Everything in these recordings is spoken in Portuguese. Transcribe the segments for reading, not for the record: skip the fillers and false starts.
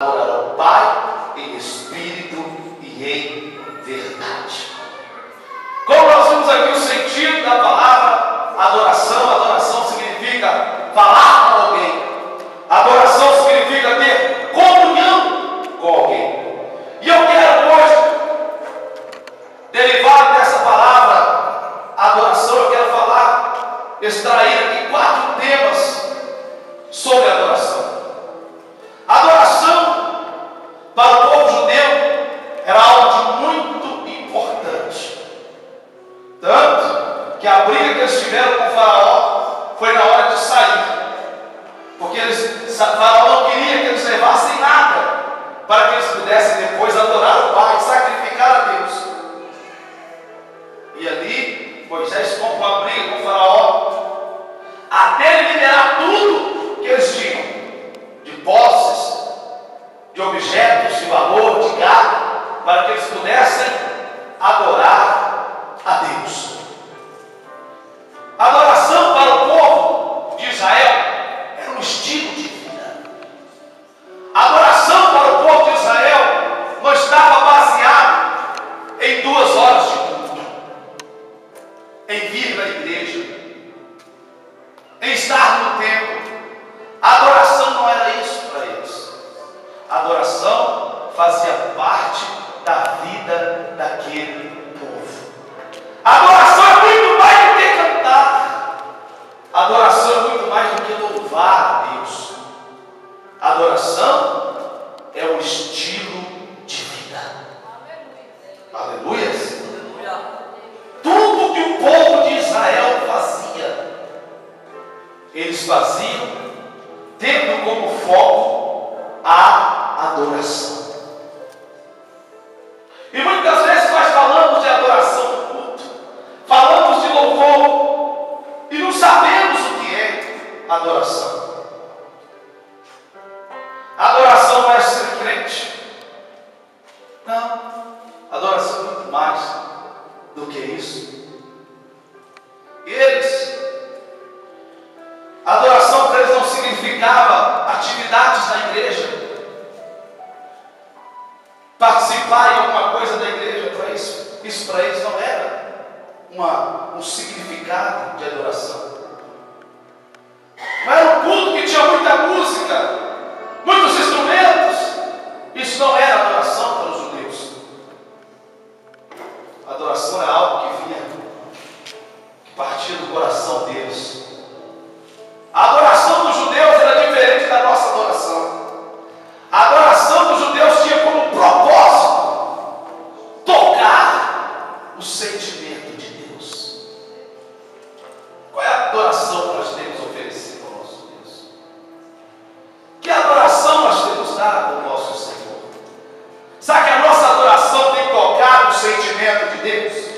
adorar ao Pai em espírito e em verdade. Como nós vimos aqui o sentido da palavra adoração, adoração significa falar com alguém, adoração significa ter comunhão com alguém. E eu quero hoje, derivado dessa palavra adoração, eu quero falar, extrair aqui 4 temas sobre adoração. Adoração para o povo judeu era algo de muito importante. Tanto que a briga que eles tiveram com o faraó foi na hora de sair. Porque faraó não queria que eles levassem nada para que eles pudessem depois adorar o Pai, sacrificar a Deus. E ali Moisés compra uma briga com o faraó até ele liberar tudo que eles tinham de posses, de objetos de valor, de gado, para que eles pudessem adorar a Deus. Adoração para o povo de Israel era um estilo de vida. Adoração para o povo de Israel não estava baseado em 2 horas de culto, em vir na igreja, em estar no templo. A adoração não era isso para eles. A adoração fazia parte da vida daquele povo. A adoração é muito mais do que cantar. A adoração é muito mais do que louvar a Deus. A adoração é um estilo de vida. Aleluia. Tudo que o povo de Israel fazia, eles faziam tendo como foco a adoração. E muitas vezes nós falamos de adoração no culto, falamos de louvor e não sabemos o que é adoração. Adoração não é ser crente. Não, adoração é muito mais do que isso. Adoração para eles não significava atividades na igreja, participar em alguma coisa da igreja. Para isso para eles não era um significado de adoração. Não era um culto que tinha muita música, muitos instrumentos. Isso não era adoração para os judeus. Adoração é algo que vinha, que partia do coração deles. A adoração dos judeus era diferente da nossa adoração. A adoração dos judeus tinha como propósito tocar o sentimento de Deus. Qual é a adoração que nós temos oferecido ao nosso Deus? Que adoração nós temos dado ao nosso Senhor? Sabe que a nossa adoração tem tocado o sentimento de Deus?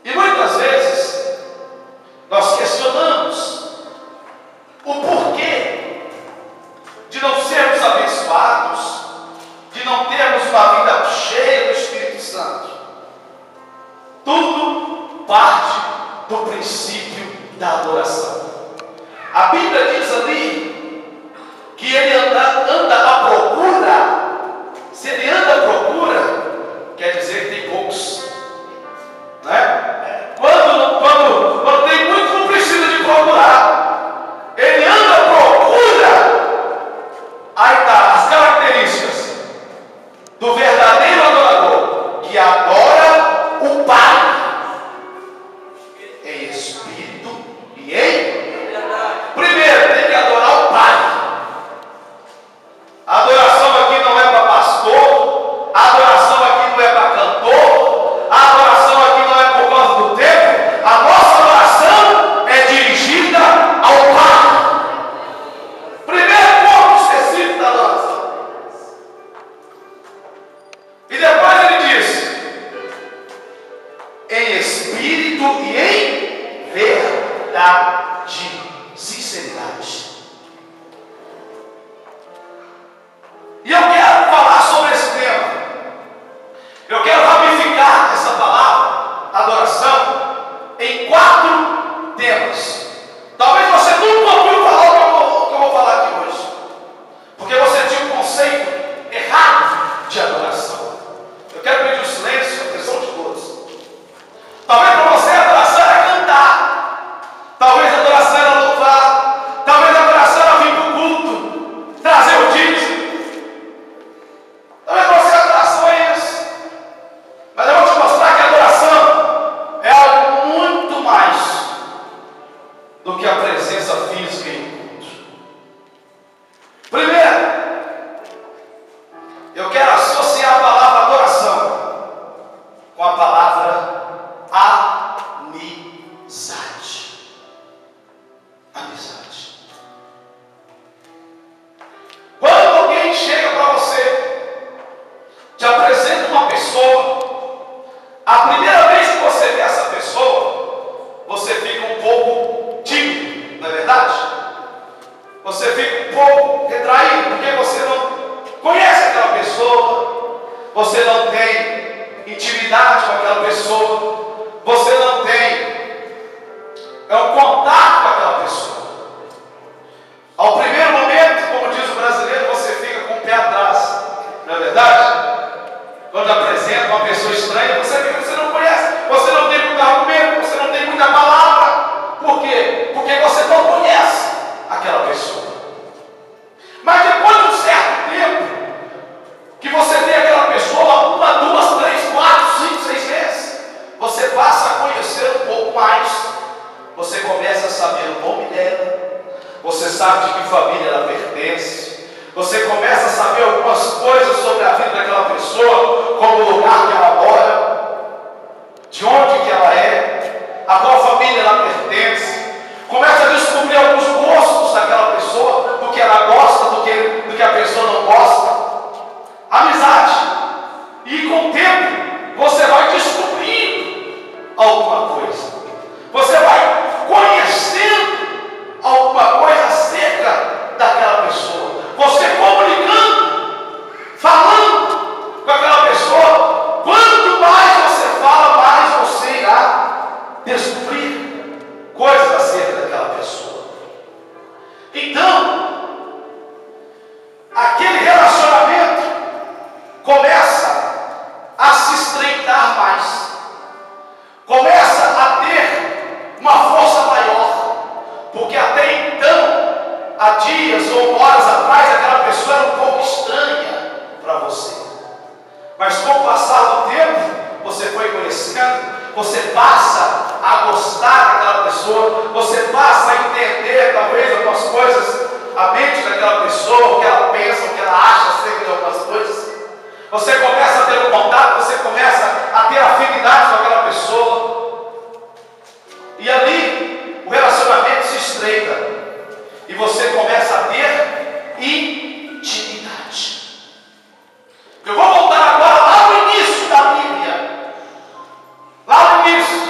E muitas vezes nós questionamos o porquê de não sermos abençoados, de não termos uma vida cheia do Espírito Santo. Tudo parte do princípio da adoração. A Bíblia diz ali que ele anda à procura. Se ele anda à procura, quer dizer que tem poucos, né? Quando tem muito, não precisa de procurar. Ele anda à procura. Aí está as características do verdadeiro adorador, que adora o Pai em espírito e em verdade. Primeiro, tem que adorar o Pai. você fica um pouco retraído, porque você não conhece aquela pessoa, você não tem intimidade com aquela pessoa, você não tem um contato com aquela pessoa. Ao primeiro momento, como diz o brasileiro, você fica com o pé atrás, não é verdade? Quando apresenta uma pessoa estranha, você não conhece, você não tem muito argumento, você não tem muita palavra. Por quê? Porque você não conhece aquela pessoa. Mas depois de um certo tempo, que você tem aquela pessoa, 1, 2, 3, 4, 5, 6 vezes, você passa a conhecer um pouco mais, você começa a saber o nome dela, você sabe de que família ela pertence, você começa a saber algumas coisas sobre a vida daquela pessoa, como o lugar que ela mora, de onde que ela é, a qual família ela pertence, começa a descobrir alguns gostos daquela pessoa, do que ela gosta, do que a pessoa não gosta. Amizade. E com o tempo, você vai descobrindo alguma coisa. Você vai conhecendo alguma coisa acerca daquela pessoa. Você comunicando, falando com aquela pessoa. Quanto mais você fala, mais você irá descobrir coisas acerca daquela pessoa. Então, aquele relacionamento começa a se estreitar mais, começa a ter uma força maior, porque até então, há dias ou horas atrás, aquela pessoa era um pouco estranha para você, mas com o passar do tempo, você foi conhecendo, você passa a gostar daquela pessoa, você passa a entender talvez algumas coisas, a mente daquela pessoa, o que ela pensa, o que ela acha acerca de algumas coisas. Você começa a ter um contato, você começa a ter afinidade com aquela pessoa. E ali o relacionamento se estreita. E você começa a ter intimidade. Eu vou voltar agora lá no início da Bíblia. Lá no início.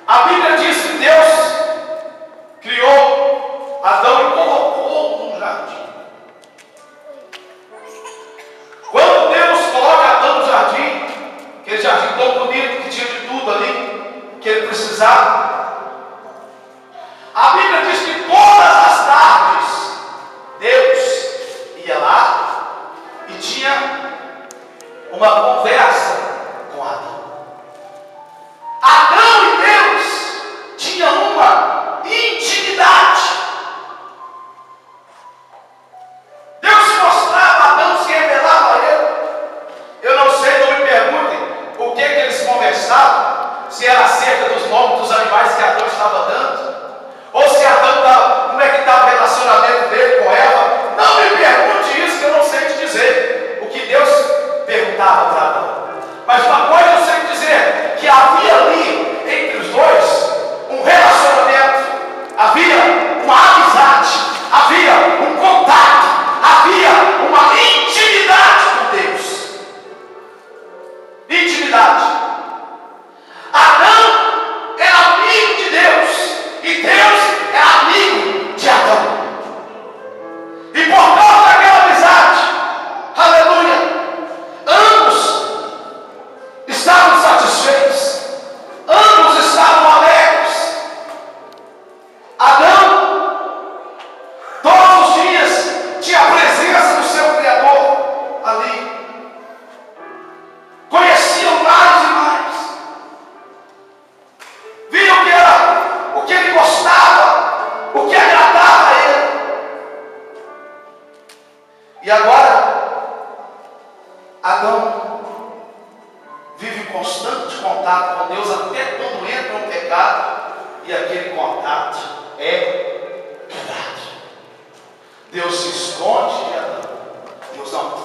A Bíblia diz que Deus criou Adão e colocou no jardim. Quando Deus coloca Adão no jardim, aquele jardim tão bonito que tinha de tudo ali que ele precisava, a Bíblia diz que todas as tardes Deus ia lá e tinha uma conversa com Adão. Adão e Deus tinham uma intimidade. Deus se mostrava a Adão, se revelava a ele. Eu não sei, não me perguntem o que eles conversavam, se era acerca dos nomes dos animais que Adão estava dando, ou se Adão estava, como é que estava o relacionamento dele com Eva. Não me pergunte isso, que eu não sei te dizer o que Deus perguntava para Adão. Mas uma coisa eu sei dizer, que havia ali entre os dois um relacionamento, havia uma amizade, havia um contato, havia uma intimidade com Deus. Intimidade. Adão é amigo de Deus e Deus é amigo de Adão. E por causa daquela amizade, aleluia, ambos estavam satisfeitos, ambos estavam alegres. Adão, todos os dias, tinha a presença do seu Criador ali. Conheciam mais e mais. Viam que era o que ele gostava, o que agradava a ele. E agora, Adão vive em constante contato com Deus até quando entra um pecado e aquele contato é quebrado. Deus se esconde de Adão. Deus não